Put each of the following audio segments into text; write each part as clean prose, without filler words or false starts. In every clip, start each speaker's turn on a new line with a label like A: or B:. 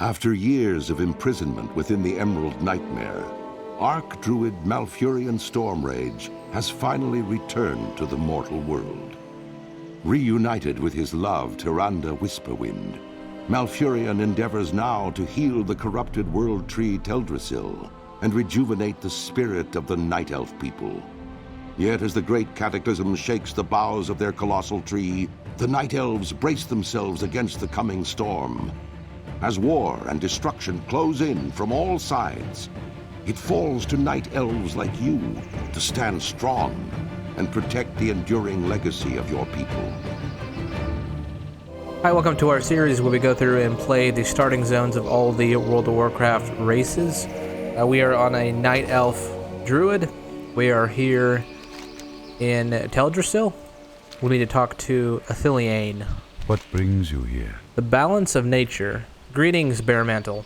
A: After years of imprisonment within the Emerald Nightmare, Arch-Druid Malfurion Stormrage has finally returned to the mortal world. Reunited with his love, Tyrande Whisperwind, Malfurion endeavors now to heal the corrupted world tree Teldrassil and rejuvenate the spirit of the Night Elf people. Yet as the great cataclysm shakes the boughs of their colossal tree, the Night Elves brace themselves against the coming storm. As war and destruction close in from all sides, it falls to Night Elves like you to stand strong and protect the enduring legacy of your people.
B: Hi, welcome to our series where we go through and play the starting zones of all the World of Warcraft races. We are on a Night Elf Druid. We are here in Teldrassil. We need to talk to Atheliane.
C: What brings you here?
B: The balance of nature. Greetings, Bearmantle.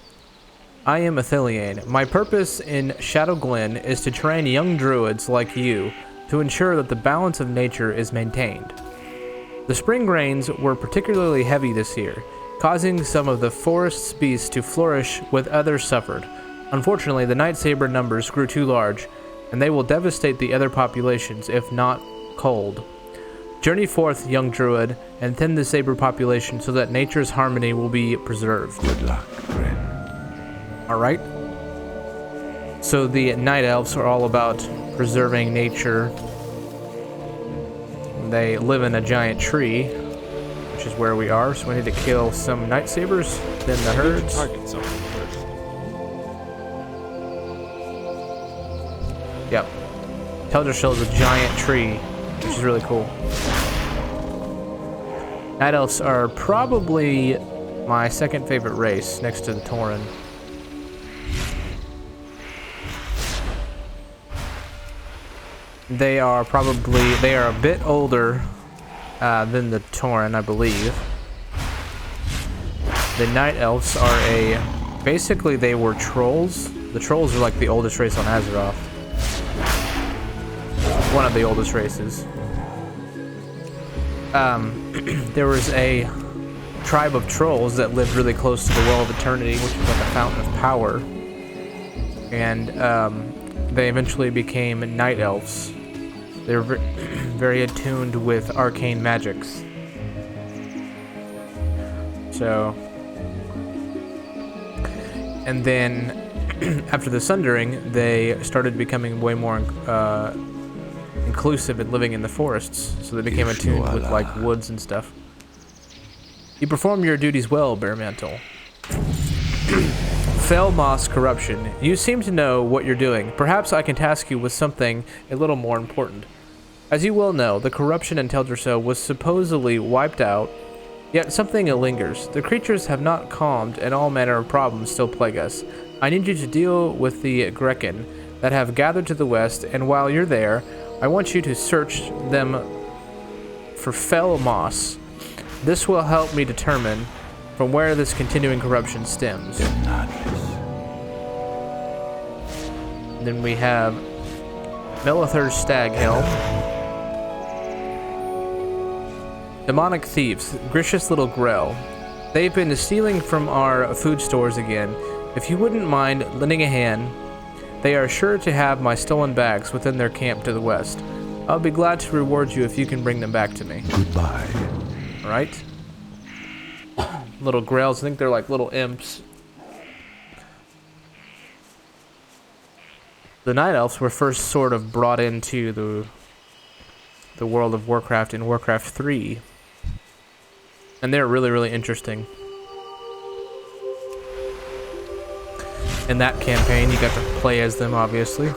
B: I am Atheliane. My purpose in Shadowglen is to train young druids like you to ensure that the balance of nature is maintained. The spring rains were particularly heavy this year, causing some of the forest's beasts to flourish, with others suffered. Unfortunately, the Night Saber numbers grew too large, and they will devastate the other populations if not culled. Journey forth, young druid, and tend the saber population so that nature's harmony will be preserved.
C: Good luck, friend.
B: Alright. So the Night Elves are all about preserving nature. They live in a giant tree, which is where we are, so we need to kill some Night Sabers, then the herds.
D: Target something first.
B: Yep. Teldrassil is a giant tree, which is really cool. Night Elves are probably my second favorite race, next to the Tauren. They are a bit older than the Tauren, I believe. The Night Elves are basically they were trolls. The trolls are like the oldest race on Azeroth. One of the oldest races. There was a tribe of trolls that lived really close to the Well of Eternity, which is like a fountain of power. And they eventually became Night Elves. They're very attuned with arcane magics. So, and then after the Sundering, they started becoming way more inclusive and living in the forests. So they became attuned with like woods and stuff. You perform your duties well, Bearmantle. Fell Moss corruption. You seem to know what you're doing. Perhaps I can task you with something a little more important. As you well know, the corruption in Teldrassil was supposedly wiped out, yet something lingers. The creatures have not calmed, and all manner of problems still plague us. I need you to deal with the Grekken that have gathered to the west, and while you're there, I want you to search them for Fell Moss. This will help me determine from where this continuing corruption stems. Then we have Melithur's Staghelm. Demonic thieves, Gricious little Grell. They've been stealing from our food stores again. If you wouldn't mind lending a hand, they are sure to have my stolen bags within their camp to the west. I'll be glad to reward you if you can bring them back to me.
C: Goodbye.
B: Alright. Little Grells, I think they're like little imps. The Night Elves were first sort of brought into the World of Warcraft in Warcraft 3. And they're really, really interesting. In that campaign, you got to play as them, obviously.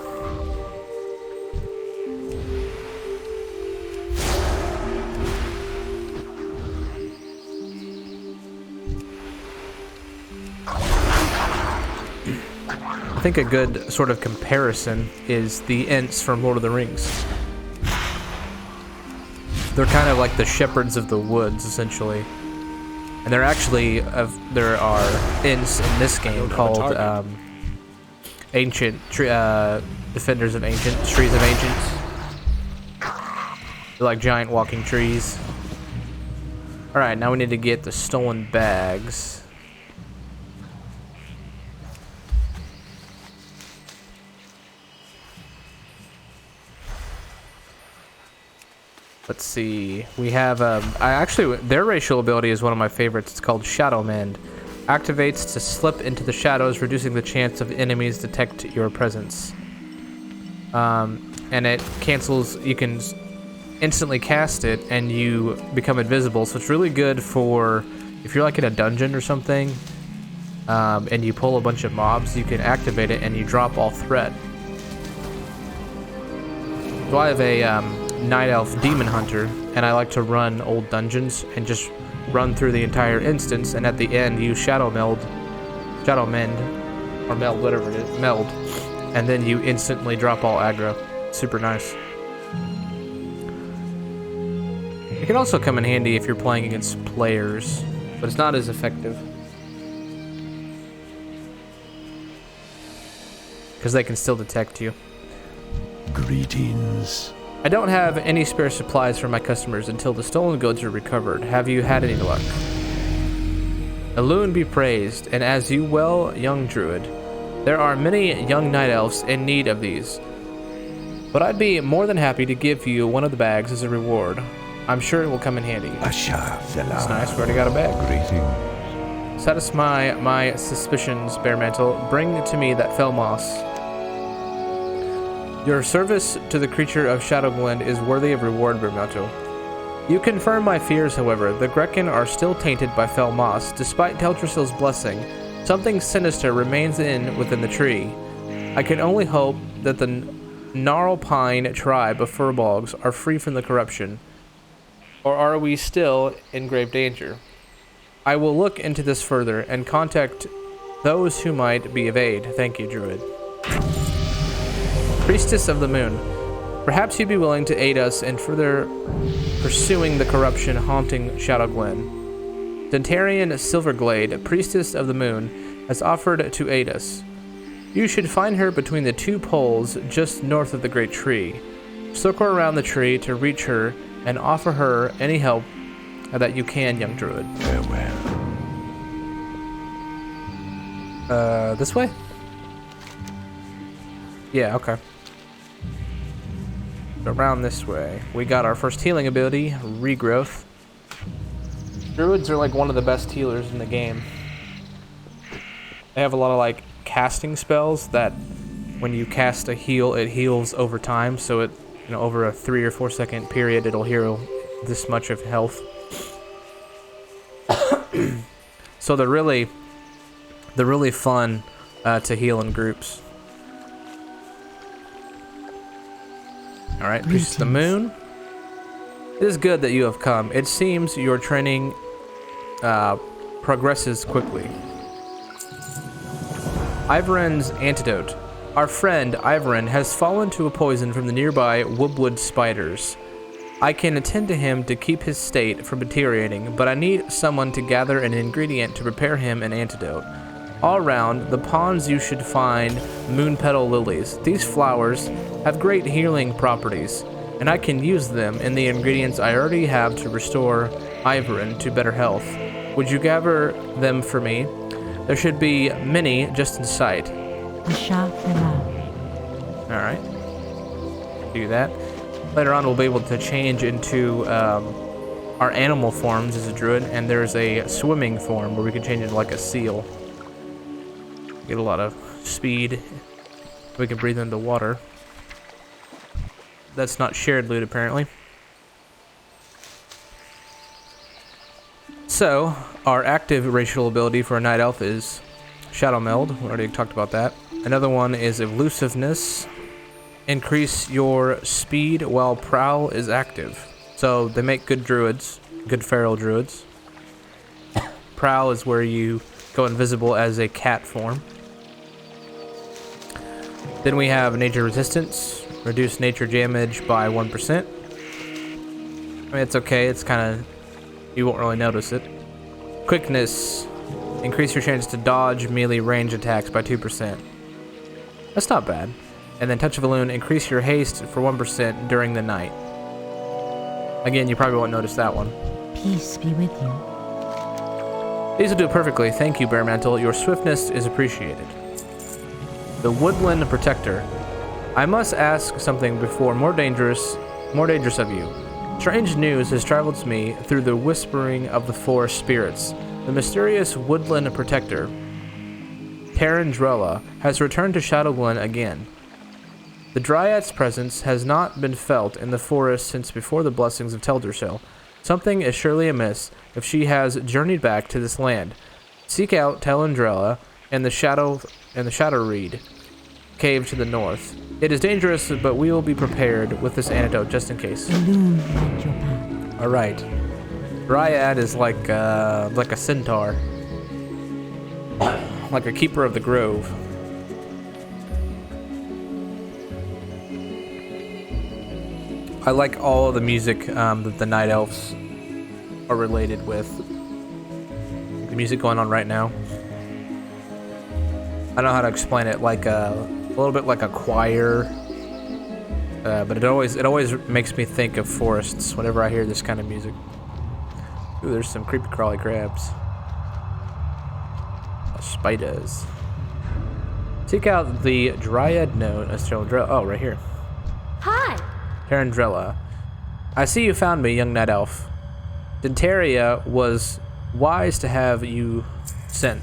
B: I think a good sort of comparison is the Ents from Lord of the Rings. They're kind of like the shepherds of the woods, essentially. And they're actually, there are Ents in this game called Ancient, Defenders of Ancient, Trees of Ancients. They're like giant walking trees. Alright, now we need to get the stolen bags. Let's see. We have their racial ability is one of my favorites. It's called Shadow Mend. Activates to slip into the shadows, reducing the chance of enemies detect your presence. And it cancels. You can instantly cast it, and you become invisible. So it's really good for if you're like in a dungeon or something, and you pull a bunch of mobs. You can activate it, and you drop all threat. So I have a Night Elf Demon Hunter, and I like to run old dungeons and just run through the entire instance, and at the end use Shadow Mend, or Meld, whatever it is, Meld, and then you instantly drop all aggro. Super nice. It can also come in handy if you're playing against players, but it's not as effective. Because they can still detect you.
C: Greetings.
B: I don't have any spare supplies for my customers until the stolen goods are recovered. Have you had any luck? Elune be praised, and as you well, young druid. There are many young night elves in need of these. But I'd be more than happy to give you one of the bags as a reward. I'm sure it will come in handy.
C: Asha
B: That's nice, we already got a bag.
C: Greetings.
B: Satisfy my suspicions, Bearmantle. Bring to me that fell moss. Your service to the creature of Shadowglen is worthy of reward, Bearmantle. You confirm my fears, however. The Grekken are still tainted by fell moss. Despite Teldrassil's blessing, something sinister remains within the tree. I can only hope that the Gnarlpine tribe of furbolgs are free from the corruption. Or are we still in grave danger? I will look into this further and contact those who might be of aid. Thank you, Druid. Priestess of the Moon. Perhaps you'd be willing to aid us in further pursuing the corruption haunting Shadowglen. Dentarian Silverglade, Priestess of the Moon, has offered to aid us. You should find her between the two poles just north of the great tree. Circle around the tree to reach her and offer her any help that you can, young druid.
C: Farewell.
B: This way? Yeah, okay. Around this way. We got our first healing ability, Regrowth. Druids are like one of the best healers in the game. They have a lot of like casting spells that when you cast a heal, it heals over time, so it, you know, over a 3 or 4 second period, it'll heal this much of health. So they're really fun to heal in groups. Alright, Priestess of the Moon. It is good that you have come. It seems your training progresses quickly. Iverin's antidote. Our friend Iverin has fallen to a poison from the nearby woodwood spiders. I can attend to him to keep his state from deteriorating, but I need someone to gather an ingredient to prepare him an antidote. All around the ponds you should find moon petal lilies. These flowers have great healing properties, and I can use them in the ingredients I already have to restore Iverin to better health. Would you gather them for me? There should be many just in sight. Alright. Do that. Later on we'll be able to change into our animal forms as a druid, and there's a swimming form where we can change into like a seal. Get a lot of speed. We can breathe into water. That's not shared loot, apparently. So, our active racial ability for a Night Elf is Shadow Meld. We already talked about that. Another one is Elusiveness. Increase your speed while Prowl is active. So, they make good druids, good feral druids. Prowl is where you go invisible as a cat form. Then we have Nature Resistance. Reduce nature damage by 1%. I mean, it's okay. It's kind of... you won't really notice it. Quickness. Increase your chance to dodge melee range attacks by 2%. That's not bad. And then Touch of Elune. Increase your haste for 1% during the night. Again, you probably won't notice that one.
D: Peace be with you.
B: These will do it perfectly. Thank you, Bearmantle. Your swiftness is appreciated. The Woodland Protector. I must ask something before more dangerous of you. Strange news has traveled to me through the whispering of the forest spirits. The mysterious Woodland Protector, Teldrassil, has returned to Shadowglen again. The Dryad's presence has not been felt in the forest since before the blessings of Teldrassil. Something is surely amiss if she has journeyed back to this land. Seek out Teldrassil and the Shadowreed cave to the north. It is dangerous, but we will be prepared with this antidote just in case. All right. Dryad is like a centaur, like a keeper of the grove. I like all of the music that the night elves are related with. The music going on right now. I don't know how to explain it. Like a little bit like a choir, but it always makes me think of forests whenever I hear this kind of music. Ooh, there's some creepy crawly crabs. Spiders. Seek out the Dryad known as Teldrassil. Oh, right here.
C: Hi.
B: Teldrassil. I see you found me, young night elf. Dentaria was wise to have you sent.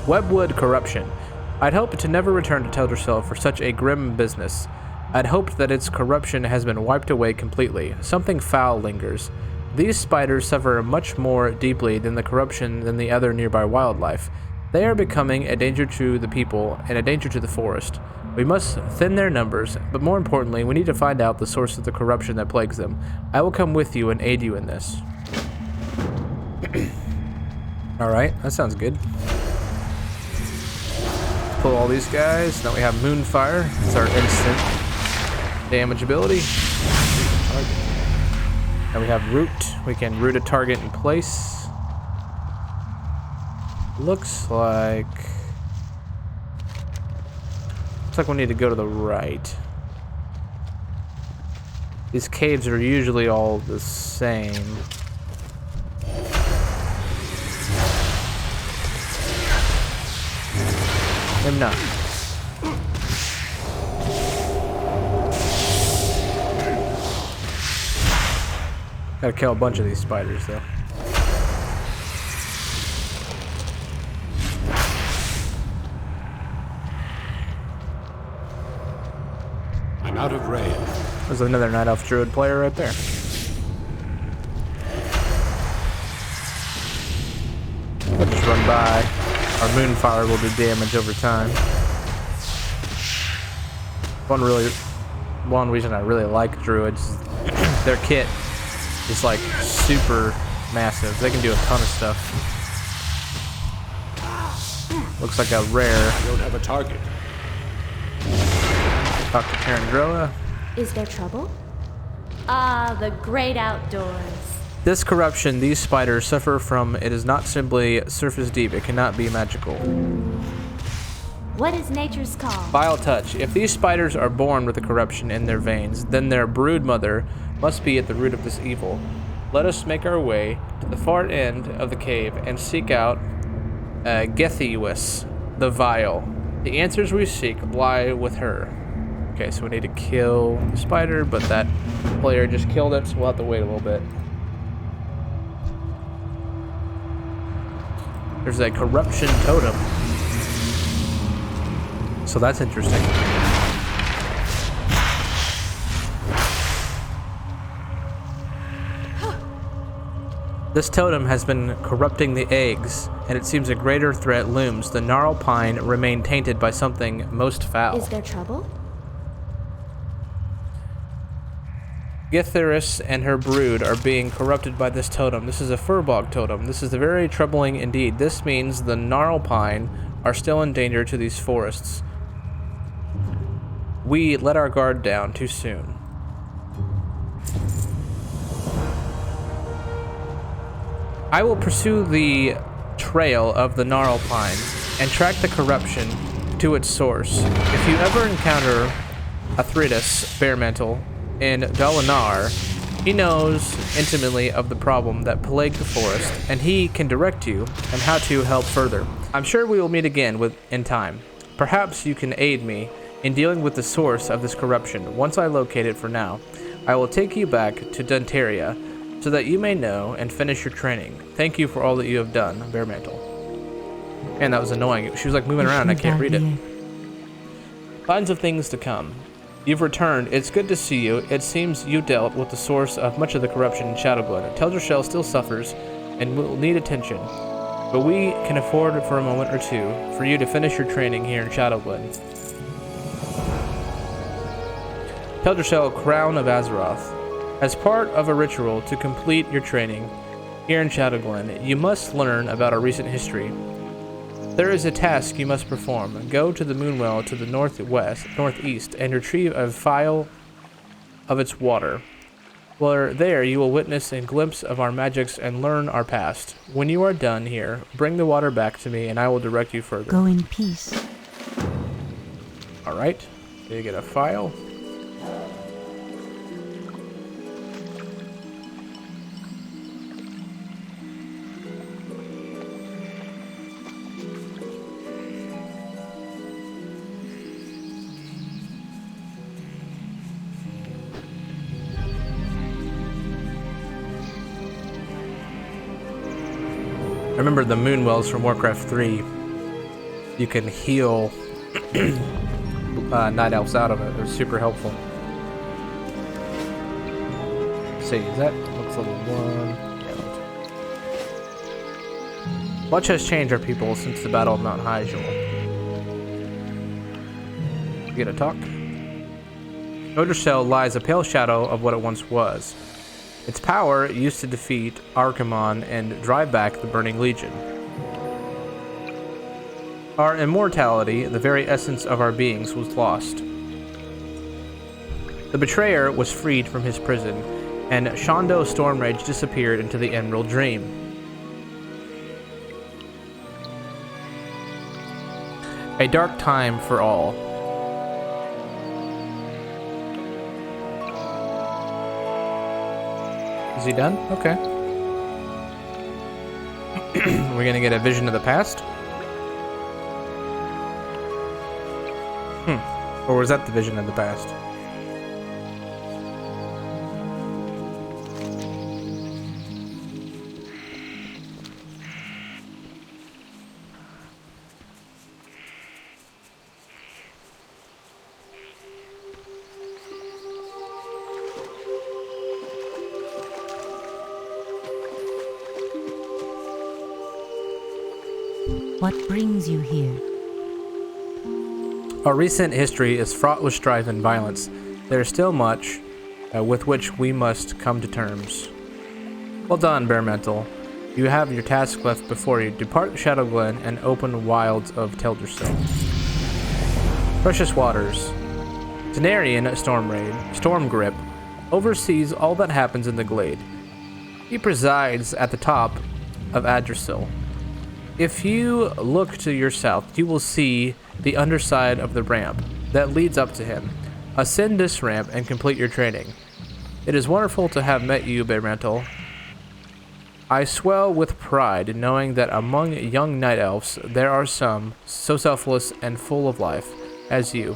B: Webwood corruption. I'd hoped to never return to Teldrassil for such a grim business. I'd hoped that its corruption has been wiped away completely. Something foul lingers. These spiders suffer much more deeply than the corruption than the other nearby wildlife. They are becoming a danger to the people and a danger to the forest. We must thin their numbers, but more importantly, we need to find out the source of the corruption that plagues them. I will come with you and aid you in this. Alright, that sounds good. Pull all these guys. Now we have Moonfire. It's our instant damage ability. Now we have Root. We can root a target in place. Looks like we need to go to the right. These caves are usually all the same. Maybe not. Gotta kill a bunch of these spiders though.
A: I'm out of range.
B: There's another Night Elf Druid player right there. We'll just run by. Our Moonfire will do damage over time. One reason I really like Druids, their kit is like super massive. They can do a ton of stuff. Looks like a rare.
A: I don't have a target.
B: Talk to Teldrassil.
C: Is there trouble? Ah, the great outdoors.
B: This corruption these spiders suffer from, it is not simply surface deep, it cannot be magical.
C: What is nature's call?
B: Vile touch. If these spiders are born with the corruption in their veins, then their brood mother must be at the root of this evil. Let us make our way to the far end of the cave and seek out Gethiwis, the Vile. The answers we seek lie with her. Okay, so we need to kill the spider, but that player just killed it, so we'll have to wait a little bit. There's a corruption totem. So that's interesting. This totem has been corrupting the eggs, and it seems a greater threat looms. The gnarl pine remain tainted by something most foul.
C: Is there trouble?
B: Githyrus and her brood are being corrupted by this totem. This is a furbog totem. This is very troubling indeed. This means the gnarl pine are still in danger to these forests. We let our guard down too soon. I will pursue the trail of the gnarl pine and track the corruption to its source. If you ever encounter a Priestess Baremantle in Dalinar, he knows intimately of the problem that plagued the forest, and he can direct you on how to help further. I'm sure we will meet again in time. Perhaps you can aid me in dealing with the source of this corruption once I locate it. For now, I will take you back to Duntaria so that you may know and finish your training. Thank you for all that you have done, Bearmantle. Man, that was annoying. She was like moving around and I can't read it. Signs of things to come. You've returned. It's good to see you. It seems you dealt with the source of much of the corruption in Shadowglen. Teldrassil still suffers and will need attention. But we can afford for a moment or two for you to finish your training here in Shadowglen. Teldrassil, Crown of Azeroth. As part of a ritual to complete your training here in Shadowglen, you must learn about our recent history. There is a task you must perform. Go to the Moonwell to the northeast, and retrieve a vial of its water. While there, you will witness a glimpse of our magics and learn our past. When you are done here, bring the water back to me, and I will direct you further.
D: Go in peace.
B: All right. So you get a file. I remember the Moonwells from Warcraft 3. You can heal night elves out of it. It was super helpful. Let's see, is that looks level 1? Yeah. Much has changed our people since the Battle of Mount Hyjal. You get a talk? Teldrassil lies a pale shadow of what it once was. Its power used to defeat Archimonde and drive back the Burning Legion. Our immortality, the very essence of our beings, was lost. The betrayer was freed from his prison, and Shondo Stormrage disappeared into the Emerald Dream. A dark time for all. Is he done? Okay. We're gonna get a vision of the past? Or was that the vision of the past?
D: What brings you here?
B: Our recent history is fraught with strife and violence. There is still much with which we must come to terms. Well done, Bearmantle. You have your task left before you. Depart Shadowglen and open wilds of Teldrassil. Precious Waters. Cenarion Stormgrip oversees all that happens in the glade. He presides at the top of Adrassil. If you look to your south, you will see the underside of the ramp that leads up to him. Ascend this ramp and complete your training. It is wonderful to have met you, Bearmantle. I swell with pride knowing that among young night elves there are some so selfless and full of life as you.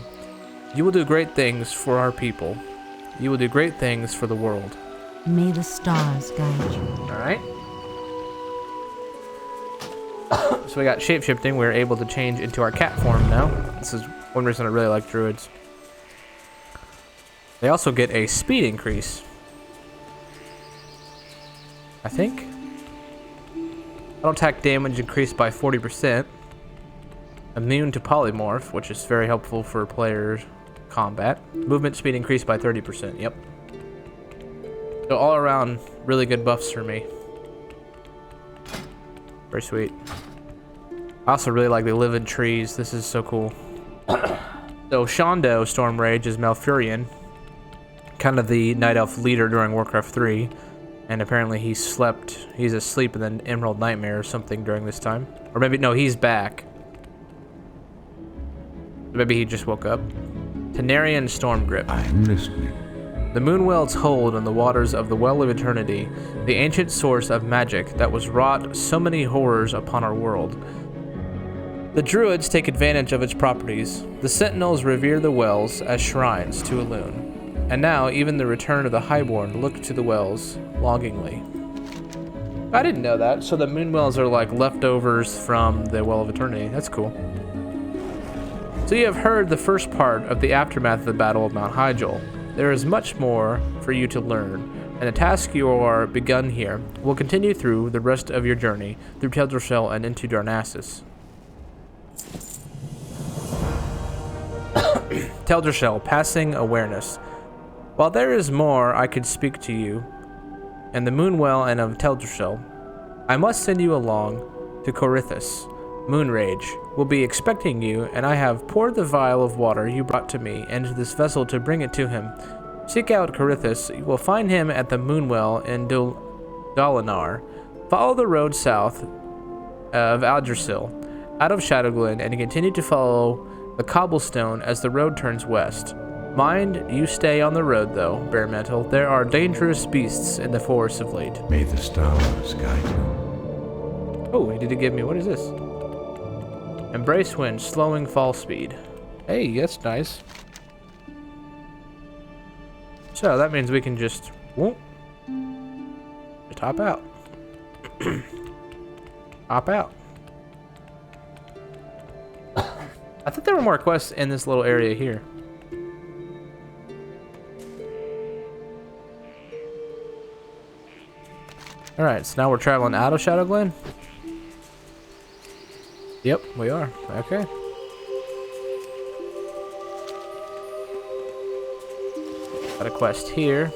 B: You will do great things for our people. You will do great things for the world.
D: May the stars guide you.
B: Alright. So we got shape-shifting. We're able to change into our cat form now. This is one reason I really like druids. They also get a speed increase, I think. Auto attack damage increased by 40%. Immune to polymorph, which is very helpful for players' combat. Movement speed increased by 30%. Yep. So all around, really good buffs for me. Very sweet. I also really like they live in trees. This is so cool. So Shondo Stormrage is Malfurion, kind of the Night Elf leader during Warcraft 3, and apparently he's asleep in the Emerald Nightmare or something during this time. Or maybe, no, he's back. Maybe he just woke up. Cenarion Stormgrip.
A: I'm listening.
B: The Moonwells hold on the waters of the Well of Eternity, the ancient source of magic that was wrought so many horrors upon our world. The Druids take advantage of its properties. The Sentinels revere the wells as shrines to Elune. And now, even the return of the Highborn look to the wells longingly. I didn't know that. So the moon wells are like leftovers from the Well of Eternity. That's cool. So you have heard the first part of the aftermath of the Battle of Mount Hyjal. There is much more for you to learn, and the task you are begun here will continue through the rest of your journey through Teldrassil and into Darnassus. Teldrassil, passing awareness. While there is more I could speak to you, and the Moonwell and of Teldrassil, I must send you along to Corythus. Moonrage will be expecting you, and I have poured the vial of water you brought to me into this vessel to bring it to him. Seek out Corythus. You will find him at the Moonwell in Dolinar. Follow the road south of Aldrassil, out of Shadowglen, and continue to follow the cobblestone as the road turns west. Mind you stay on the road, though, Baremantle. There are dangerous beasts in the forest of late.
E: May the stars guide you.
B: Oh, he did give me... What is this? Embrace wind, slowing fall speed. Hey, that's nice. So that means we can just... Whoop. Just hop out. Hop out. I think there were more quests in this little area here. Alright, so now we're traveling out of Shadowglen? Yep, we are. Okay. Got a quest here.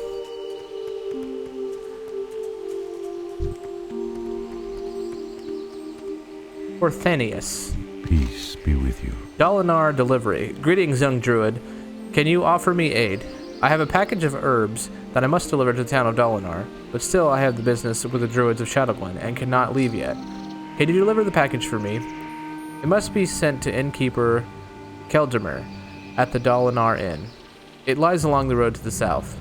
B: Orthenius.
E: Peace be with you.
B: Dolinar delivery. Greetings, young druid. Can you offer me aid? I have a package of herbs that I must deliver to the town of Dolinar, but still I have the business with the druids of Shadowglen and cannot leave yet. Can you deliver the package for me? It must be sent to innkeeper Keldamir at the Dolinar Inn. It lies along the road to the south.